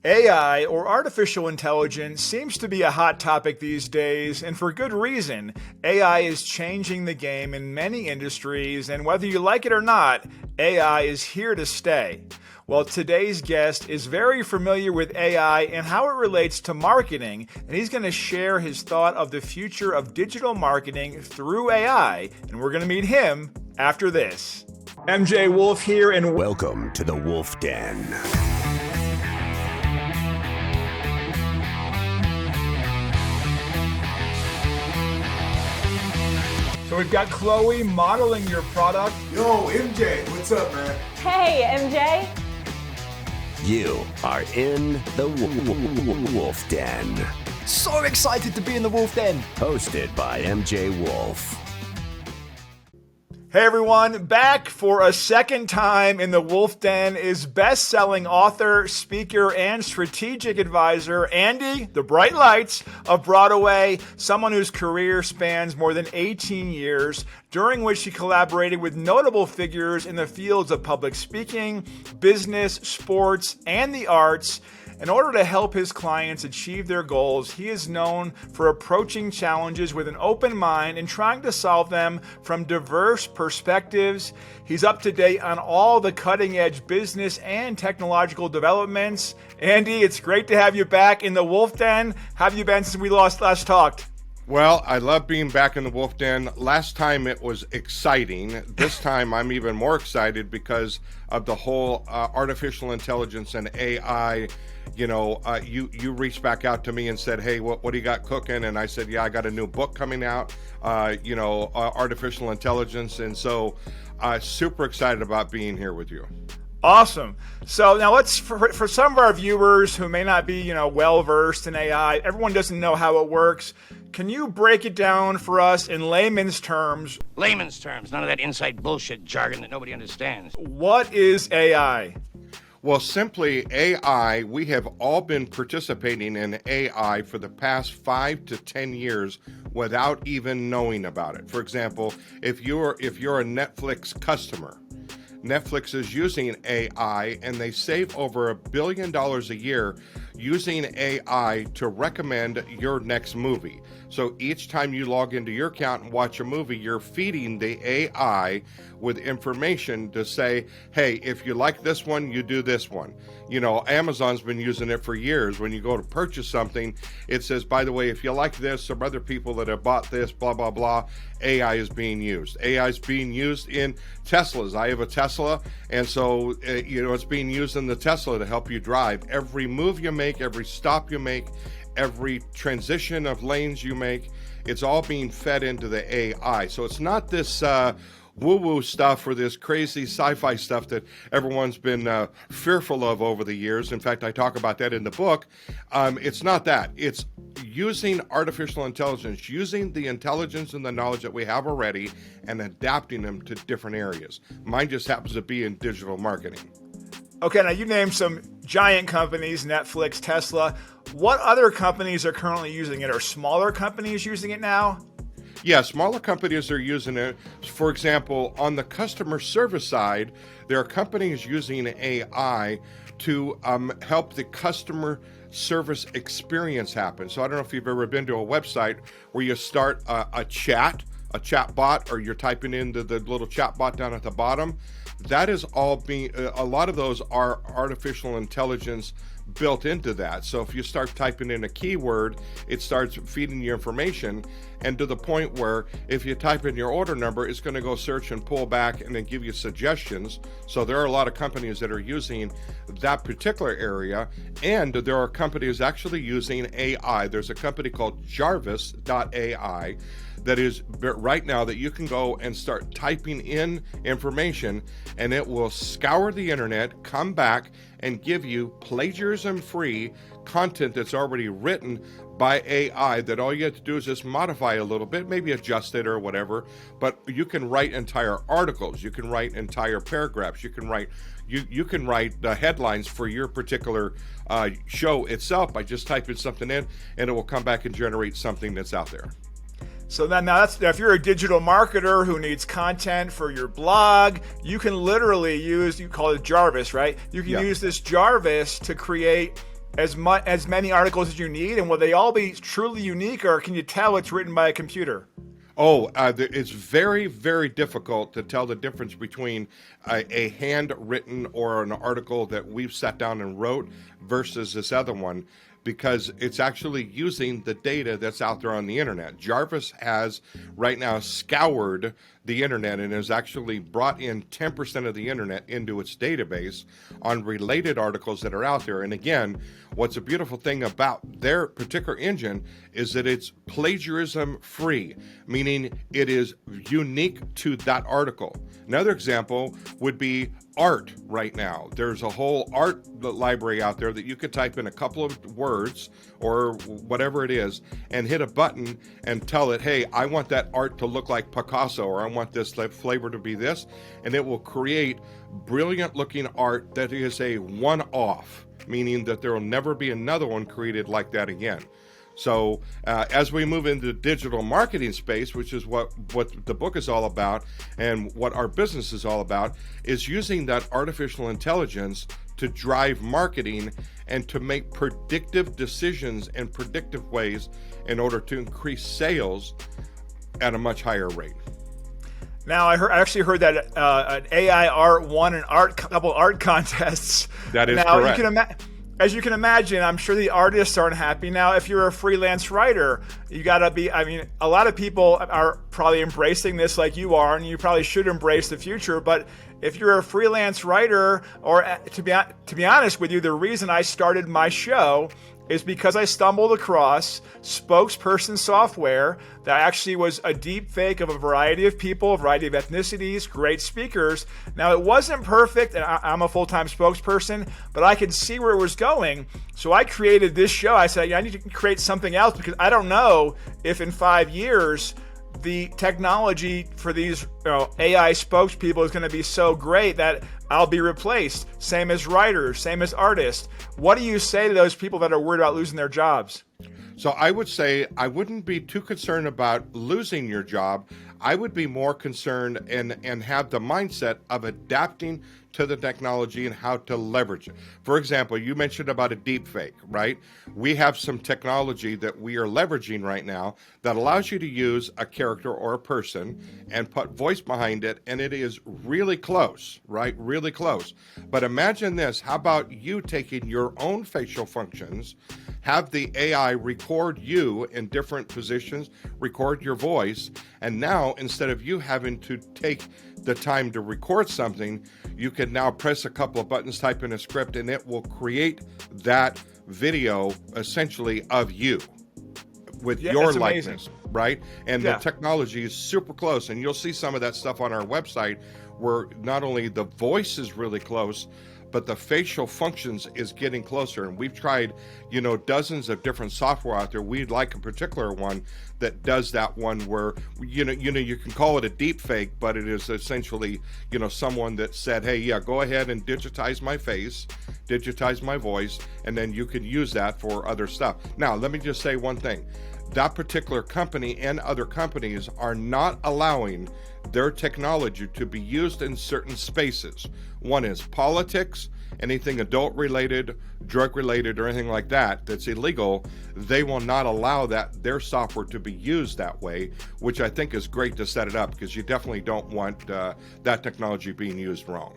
AI, or artificial intelligence, seems to be a hot topic these days, and for good reason. AI is changing the game in many industries, and whether you like it or not, AI is here to stay. Well, today's guest is very familiar with AI and how it relates to marketing, and he's going to share his thought of the future of digital marketing through AI, and we're going to meet him after this. MJ Wolfe here, and welcome to the Wolfe Den. So we've got Chloe modeling your product. Yo, MJ, what's up, man? Hey, MJ. You are in the Wolfe Den. So excited to be in the Wolfe Den. Hosted by MJ Wolfe. Hey everyone, back for a second time in the Wolfe Den is best-selling author, speaker, and strategic advisor Andy, the Bright Lights of Broadaway, someone whose career spans more than 18 years, during which he collaborated with notable figures in the fields of public speaking, business, sports, and the arts. In order to help his clients achieve their goals, he is known for approaching challenges with an open mind and trying to solve them from diverse perspectives. He's up to date on all the cutting-edge business and technological developments. Andy, it's great to have you back in the Wolfe Den. How have you been since we last talked? Well, I love being back in the Wolfe Den. Last time it was exciting. This time I'm even more excited because of the whole artificial intelligence and AI. You reached back out to me and said, hey, what do you got cooking? And I said, yeah, I got a new book coming out, artificial intelligence. And so super excited about being here with you. Awesome. So now for some of our viewers who may not be, well versed in AI, everyone doesn't know how it works. Can you break it down for us in layman's terms? Layman's terms, none of that inside bullshit jargon that nobody understands. What is AI? Well, simply AI, we have all been participating in AI for the past 5 to 10 years without even knowing about it. For example, if you're a Netflix customer, Netflix is using AI and they save over $1 billion a year using AI to recommend your next movie. So each time you log into your account and watch a movie, you're feeding the AI with information to say, hey, if you like this one, you do this one. Amazon's been using it for years. When you go to purchase something, it says, by the way, if you like this, some other people that have bought this, blah, blah, blah, AI is being used. AI is being used in Teslas. I have a Tesla, and so, it's being used in the Tesla to help you drive. Every move you make, every stop you make, every transition of lanes you make, it's all being fed into the AI. So it's not this woo-woo stuff or this crazy sci-fi stuff that everyone's been fearful of over the years. In fact, I talk about that in the book. It's not that. It's using artificial intelligence, using the intelligence and the knowledge that we have already and adapting them to different areas. Mine just happens to be in digital marketing. Okay, now you named some giant companies, Netflix, Tesla. What other companies are currently using it? Are smaller companies using it now? Yeah, smaller companies are using it. For example, on the customer service side, there are companies using AI to help the customer service experience happen. So I don't know if you've ever been to a website where you start a chat bot, or you're typing into the little chat bot down at the bottom. That is all being, a lot of those are artificial intelligence built into that. So if you start typing in a keyword, it starts feeding you information, and to the point where if you type in your order number, it's going to go search and pull back and then give you suggestions. So there are a lot of companies that are using that particular area, and there are companies actually using AI. There's a company called Jarvis.ai that is right now that you can go and start typing in information, and it will scour the internet, come back, and give you plagiarism-free content that's already written by AI that all you have to do is just modify a little bit, maybe adjust it or whatever, but you can write entire articles, you can write entire paragraphs, you can write the headlines for your particular show itself by just typing something in, and it will come back and generate something that's out there. So then now if you're a digital marketer who needs content for your blog, you can literally use, you call it Jarvis, right? You can use this Jarvis to create as many articles as you need, and will they all be truly unique, or can you tell it's written by a computer? It's very, very difficult to tell the difference between a handwritten or an article that we've sat down and wrote versus this other one, because it's actually using the data that's out there on the internet. Jarvis has right now scoured the internet and has actually brought in 10% of the internet into its database on related articles that are out there. And again, what's a beautiful thing about their particular engine is that it's plagiarism free, meaning it is unique to that article. Another example would be art right now. There's a whole art library out there that you could type in a couple of words or whatever it is and hit a button and tell it, hey, I want that art to look like Picasso, or I want this flavor to be this, and it will create brilliant looking art that is a one-off, meaning that there will never be another one created like that again. So as we move into the digital marketing space, which is what the book is all about and what our business is all about, is using that artificial intelligence to drive marketing and to make predictive decisions in predictive ways in order to increase sales at a much higher rate. Now, I actually heard that an AI art won a couple art contests. That is now, correct. As you can imagine, I'm sure the artists aren't happy. Now, if you're a freelance writer, you got to be, a lot of people are probably embracing this like you are, and you probably should embrace the future. But if you're a freelance writer, or to be honest with you, the reason I started my show is because I stumbled across spokesperson software that actually was a deep fake of a variety of people, a variety of ethnicities, great speakers. Now, it wasn't perfect, and I'm a full-time spokesperson, but I could see where it was going. So I created this show. I said, I need to create something else because I don't know if in 5 years the technology for these AI spokespeople is going to be so great that I'll be replaced. Same as writers, same as artists. What do you say to those people that are worried about losing their jobs? So I would say I wouldn't be too concerned about losing your job. I would be more concerned and have the mindset of adapting to the technology and how to leverage it. For example, you mentioned about a deep fake, right? We have some technology that we are leveraging right now that allows you to use a character or a person and put voice behind it, and it is really close, right? Really close. But imagine this. How about you taking your own facial functions, have the AI record you in different positions, record your voice, and now instead of you having to take the time to record something, you can now press a couple of buttons, type in a script, and it will create that video essentially of you with your likeness, right? And the technology is super close, and you'll see some of that stuff on our website where not only the voice is really close, but the facial functions is getting closer. And we've tried, dozens of different software out there. We'd like a particular one that does that one where, you can call it a deep fake, but it is essentially, someone that said, hey, yeah, go ahead and digitize my face, digitize my voice, and then you can use that for other stuff. Now, let me just say one thing. That particular company and other companies are not allowing their technology to be used in certain spaces. One is politics, anything adult related, drug related, or anything like that that's illegal. They will not allow their software to be used that way, which I think is great to set it up because you definitely don't want that technology being used wrong.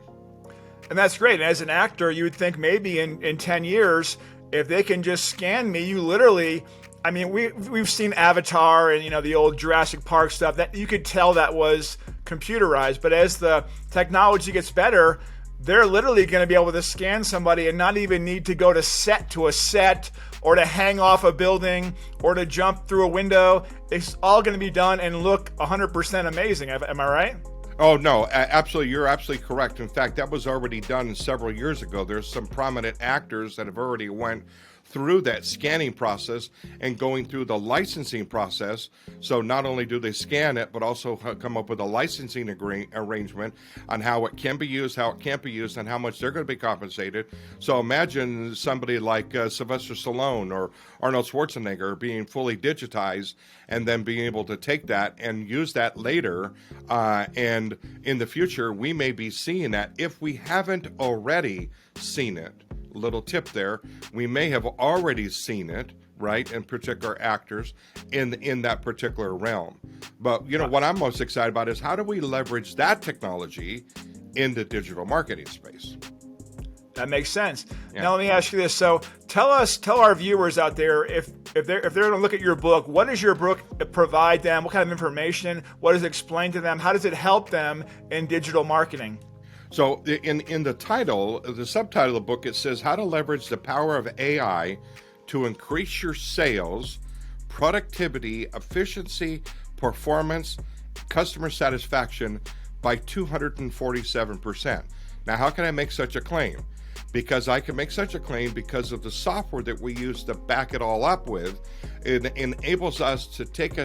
And that's great. And as an actor, you would think maybe in 10 years, if they can just scan me, you literally, we've seen Avatar and, the old Jurassic Park stuff that you could tell that was computerized. But as the technology gets better, they're literally going to be able to scan somebody and not even need to go to a set or to hang off a building or to jump through a window. It's all going to be done and look 100% amazing. Am I right? Oh, no, absolutely. You're absolutely correct. In fact, that was already done several years ago. There's some prominent actors that have already went through that scanning process and going through the licensing process. So not only do they scan it, but also come up with a licensing arrangement on how it can be used, how it can't be used, and how much they're going to be compensated. So imagine somebody like Sylvester Stallone or Arnold Schwarzenegger being fully digitized and then being able to take that and use that later. And in the future, we may be seeing that if we haven't already seen it. little tip there. We may have already seen it, right, in particular actors in that particular realm. But, what I'm most excited about is how do we leverage that technology in the digital marketing space? That makes sense. Yeah. Now let me ask you this. So tell our viewers out there, if they're going to look at your book, what does your book provide them? What kind of information? What does it explain to them? How does it help them in digital marketing? So in the title, the subtitle of the book, it says how to leverage the power of AI to increase your sales, productivity, efficiency, performance, customer satisfaction by 247%. Now, how can I make such a claim? Because I can make such a claim because of the software that we use to back it all up with. It enables us to take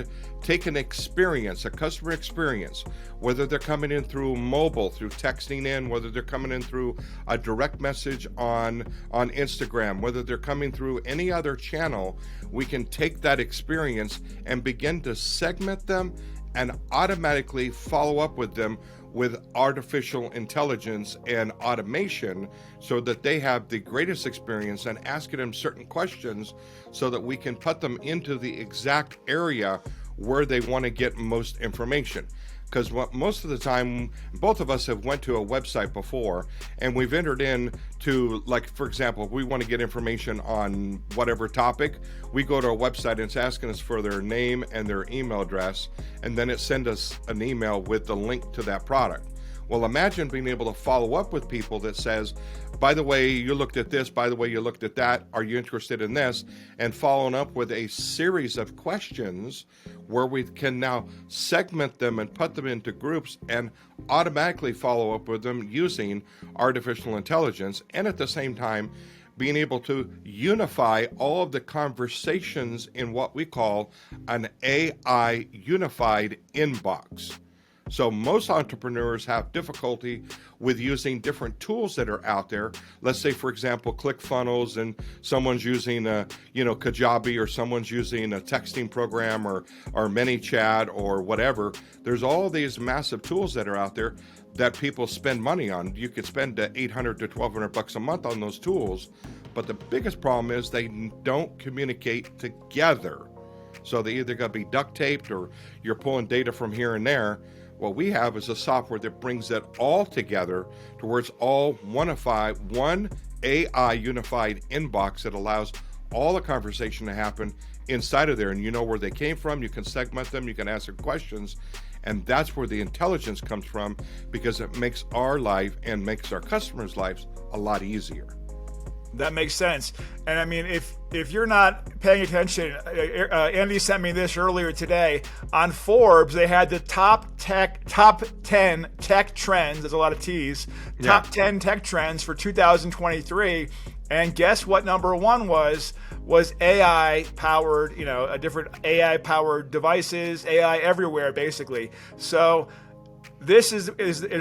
an experience, a customer experience, whether they're coming in through mobile, through texting in, whether they're coming in through a direct message on Instagram, whether they're coming through any other channel, we can take that experience and begin to segment them and automatically follow up with them with artificial intelligence and automation so that they have the greatest experience, and asking them certain questions so that we can put them into the exact area where they want to get most information. Because most of the time, both of us have went to a website before and we've entered in to, like, for example, if we want to get information on whatever topic, we go to a website and it's asking us for their name and their email address, and then it sends us an email with the link to that product. Well, imagine being able to follow up with people that says, by the way, you looked at this, by the way, you looked at that, are you interested in this? And following up with a series of questions where we can now segment them and put them into groups and automatically follow up with them using artificial intelligence, and at the same time being able to unify all of the conversations in what we call an AI unified inbox. So most entrepreneurs have difficulty with using different tools that are out there. Let's say, for example, ClickFunnels, and someone's using Kajabi, or someone's using a texting program or ManyChat or whatever. There's all these massive tools that are out there that people spend money on. You could spend $800 to $1,200 a month on those tools, but the biggest problem is they don't communicate together. So they either got to be duct taped or you're pulling data from here and there. What we have is a software that brings it all together to where it's all one AI unified inbox that allows all the conversation to happen inside of there. And you know where they came from, you can segment them, you can ask them questions, and that's where the intelligence comes from, because it makes our life and makes our customers' lives a lot easier. That makes sense. And I mean, if you're not paying attention, Andy sent me this earlier today. On Forbes, they had the top 10 tech trends. There's a lot of T's. Top 10 tech trends for 2023. And guess what number one was AI powered, a different AI powered devices, AI everywhere, basically. So this is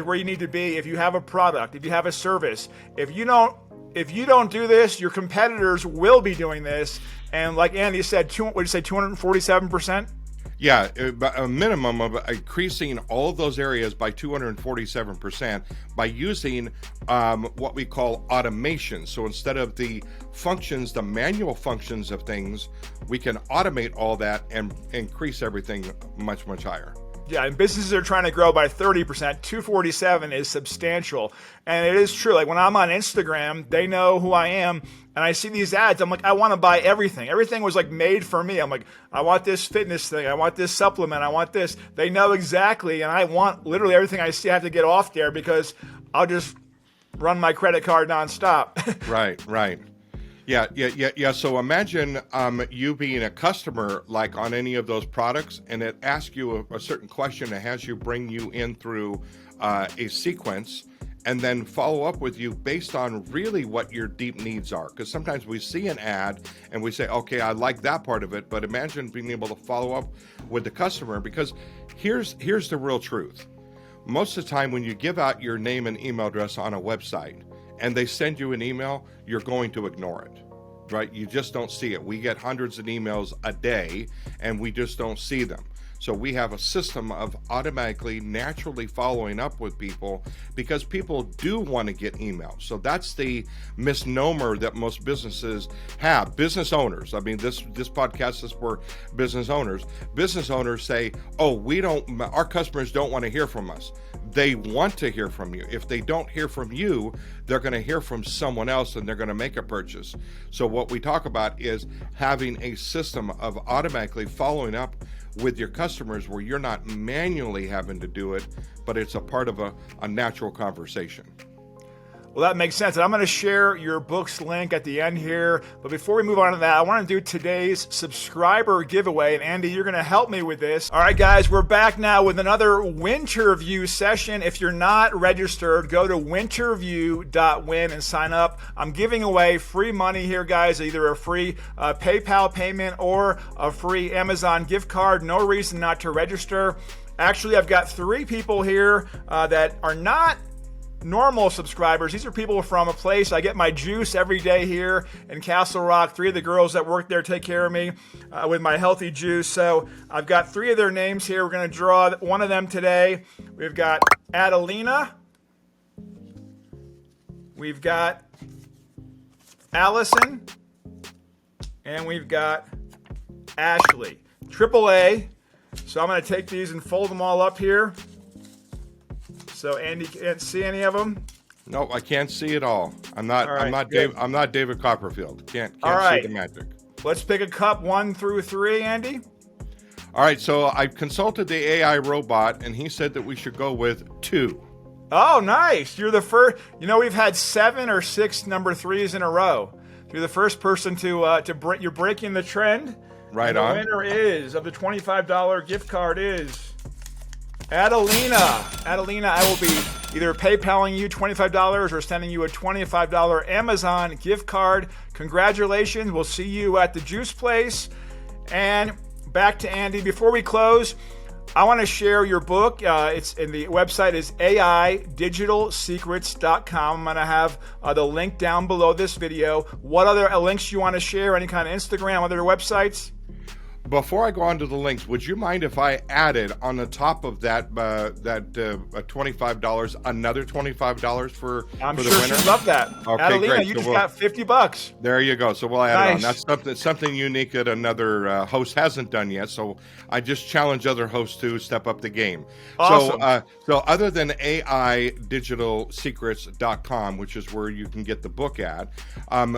where you need to be. If you have a product, if you have a service, if you don't do this, your competitors will be doing this. And like Andy said, what did you say, 247%? Yeah, a minimum of increasing all of those areas by 247% by using what we call automation. So instead of the functions, the manual functions of things, we can automate all that and increase everything much, much higher. Yeah, and businesses are trying to grow by 30%. 247 is substantial. And it is true. Like when I'm on Instagram, they know who I am, and I see these ads. I'm like, I want to buy everything. Everything was like made for me. I'm like, I want this fitness thing. I want this supplement. I want this. They know exactly. And I want literally everything I see. I have to get off there because I'll just run my credit card nonstop. Right. Yeah. So imagine you being a customer, like on any of those products, and it asks you a certain question. It has you bring you in through a sequence, and then follow up with you based on really what your deep needs are. Because sometimes we see an ad and we say, okay, I like that part of it, but imagine being able to follow up with the customer, because here's the real truth. Most of the time when you give out your name and email address on a website and they send you an email, you're going to ignore it, right? You just don't see it. We get hundreds of emails a day and we just don't see them. So we have a system of automatically, naturally following up with people because people do want to get emails. So that's the misnomer that most businesses have. Business owners, I mean, this podcast is for business owners. Business owners say, oh, our customers don't want to hear from us. They want to hear from you. If they don't hear from you, they're going to hear from someone else and they're going to make a purchase. So what we talk about is having a system of automatically following up with your customers where you're not manually having to do it, but it's a part of a natural conversation. Well, that makes sense. And I'm going to share your book's link at the end here. But before we move on to that, I want to do today's subscriber giveaway. And Andy, you're going to help me with this. All right, guys, we're back now with another Winterview session. If you're not registered, go to winterview.win and sign up. I'm giving away free money here, guys, either a free PayPal payment or a free Amazon gift card. No reason not to register. Actually, I've got 3 people here that are not normal subscribers. These are people from a place I get my juice every day here in Castle Rock. 3 of the girls that work there take care of me with my healthy juice. So I've got 3 of their names here. We're going to draw one of them today. We've got Adelina. We've got Allison. And we've got Ashley. AAA. So I'm going to take these and fold them all up here. So Andy can't see any of them. No, I can't see it all. I'm not. All right, I'm not David Copperfield. Can't all right. see the magic. Let's pick a cup 1 through 3, Andy. All right. So I consulted the AI robot, and he said that we should go with 2. Oh, nice. You're the first. You know, we've had 7 or 6 number 3s in a row. You're the first person to break. You're breaking the trend. Right and on. The winner of the $25 gift card is Adelina. Adelina, I will be either PayPaling you $25 or sending you a $25 Amazon gift card. Congratulations. We'll see you at the juice place. And back to Andy. Before we close, I want to share your book. It's in the website is aidigitalsecrets.com. I'm going to have the link down below this video. What other links you want to share? Any kind of Instagram, other websites? Before I go on to the links, would you mind if I added on the top of that $25 another $25 for I'm the sure winner? she'd love that. Okay, Adelina, great. you So just got $50. There you go. So we'll add it on. Nice. That's something unique that another host hasn't done yet. So I just challenge other hosts to step up the game. Awesome. So other than aidigitalsecrets.com, which is where you can get the book at,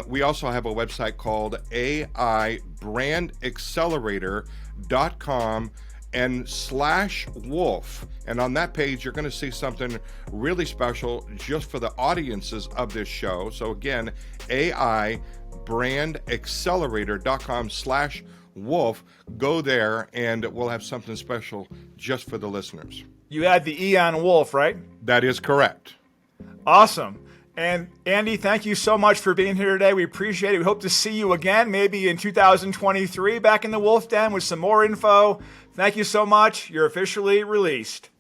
we also have a website called aibrandaccelerator.com and /Wolf. And on that page, you're going to see something really special just for the audiences of this show. So again, aibrandaccelerator.com /Wolf. Go there and we'll have something special just for the listeners. You had the E on Wolf, right? That is correct. Awesome. And Andy, thank you so much for being here today. We appreciate it. We hope to see you again, maybe in 2023, back in the Wolfe Den with some more info. Thank you so much. You're officially released.